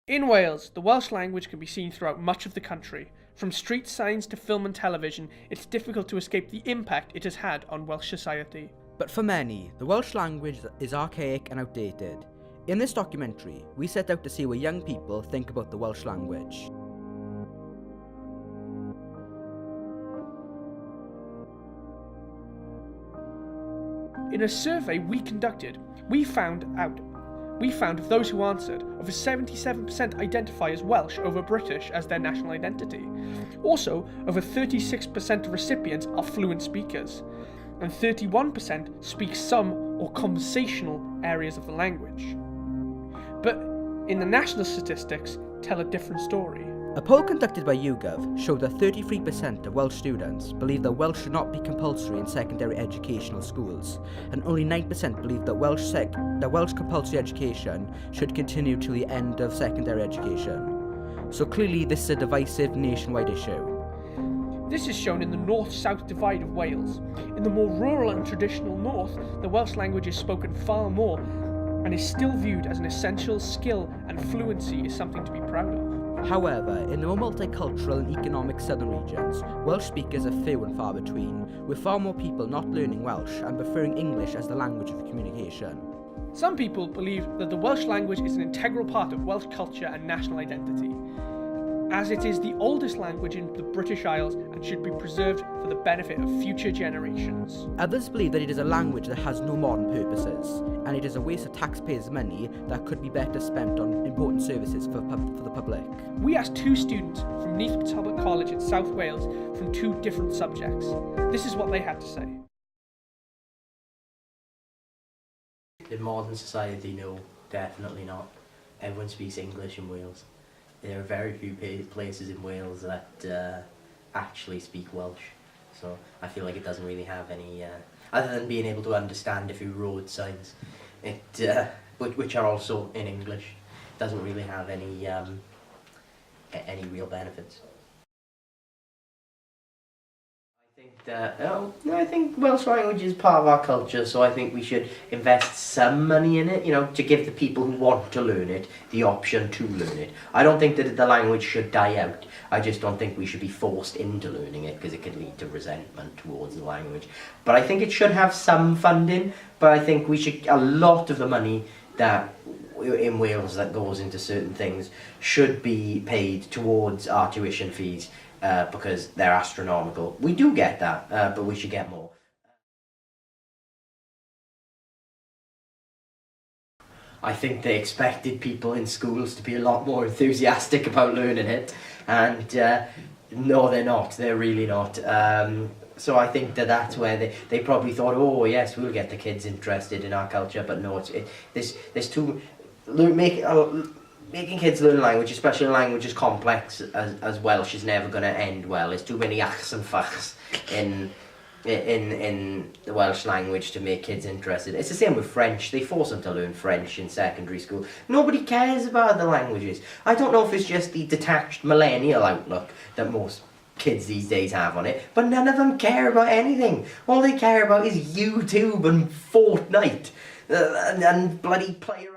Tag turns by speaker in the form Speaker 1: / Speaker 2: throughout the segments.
Speaker 1: In Wales, the Welsh language can be seen throughout much of the country. From street signs to film and television, it's difficult to escape the impact it has had on Welsh society.
Speaker 2: But for many, the Welsh language is archaic and outdated. In this documentary, we set out to see what young people think about the Welsh language.
Speaker 1: In a survey we conducted, we found of those who answered, over 77% identify as Welsh over British as their national identity. Also, over 36% of recipients are fluent speakers, and 31% speak some or conversational areas of the language. But in the national statistics tell a different story.
Speaker 2: A poll conducted by YouGov showed that 33% of Welsh students believe that Welsh should not be compulsory in secondary educational schools, and only 9% believe that Welsh compulsory education should continue till the end of secondary education. So clearly this is a divisive nationwide issue.
Speaker 1: This is shown in the north-south divide of Wales. In the more rural and traditional north, the Welsh language is spoken far more and is still viewed as an essential skill, and fluency is something to be proud of.
Speaker 2: However, in the more multicultural and economic southern regions, Welsh speakers are few and far between, with far more people not learning Welsh and preferring English as the language of communication.
Speaker 1: Some people believe that the Welsh language is an integral part of Welsh culture and national identity, as it is the oldest language in the British Isles and should be preserved for the benefit of future generations.
Speaker 2: Others believe that it is a language that has no modern purposes, and it is a waste of taxpayers' money that could be better spent on important services for the public.
Speaker 1: We asked two students from Neath Talbot College in South Wales from two different subjects. This is what they had to say.
Speaker 3: In modern society, no, definitely not. Everyone speaks English in Wales. There are very few places in Wales that actually speak Welsh, so I feel like it doesn't really have any, other than being able to understand a few road signs, which are also in English, doesn't really have any real benefits. I think Welsh language is part of our culture, so I think we should invest some money in it, to give the people who want to learn it the option to learn it. I don't think that the language should die out. I just don't think we should be forced into learning it, because it could lead to resentment towards the language. But I think it should have some funding, but I think a lot of the money that in Wales that goes into certain things should be paid towards our tuition fees. Because they're astronomical. We do get that, but we should get more. I think they expected people in schools to be a lot more enthusiastic about learning it, and no, they're not. They're really not. So I think that's where they probably thought, oh yes, we'll get the kids interested in our culture, but no, there's too making kids learn a language, especially a language as complex as Welsh, is never going to end well. There's too many achs and fachs in the Welsh language to make kids interested. It's the same with French. They force them to learn French in secondary school. Nobody cares about the languages. I don't know if it's just the detached millennial outlook that most kids these days have on it, but none of them care about anything. All they care about is YouTube and Fortnite and bloody player.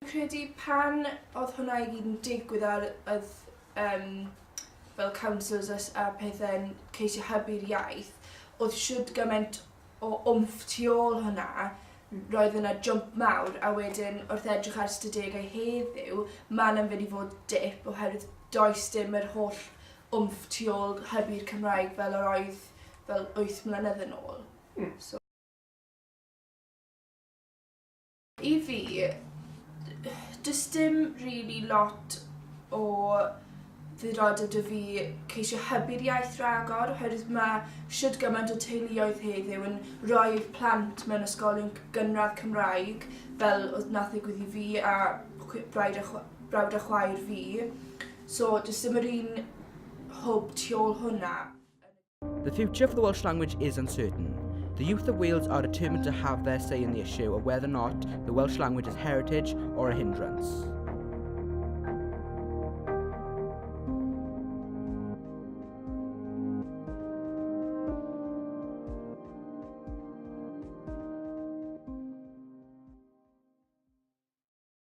Speaker 4: Credu pan oedd hwnna I gyd yn digwydd ar fel councils a pethau'n ceisio hybu'r iaith, oedd siwrd gymaint o tu ôl hwnna, roedd yna jump mawr, a wedyn wrth edrych ar ystadegau heddiw, mae'n yn fynd I fod dip oherwydd does dim yr holl tu ôl hybu'r Cymraeg fel yr oedd fel 8 mlynedd yn ôl. So, I fi, does dim really lot o ddiddordeb 'da fi ceisio hybu'r iaith ragor, oherwydd mae siwrd gymaint o teuluoedd heddiw yn rhoi'r plant mewn ysgolion gynradd Cymraeg, fel oedd nath ddigwydd I fi a brawd a chwaer fi. So, does dim yr un hwb tu ôl hwnna.
Speaker 2: The future for the Welsh language is uncertain. The youth of Wales are determined to have their say in the issue of whether or not the Welsh language is heritage or a hindrance.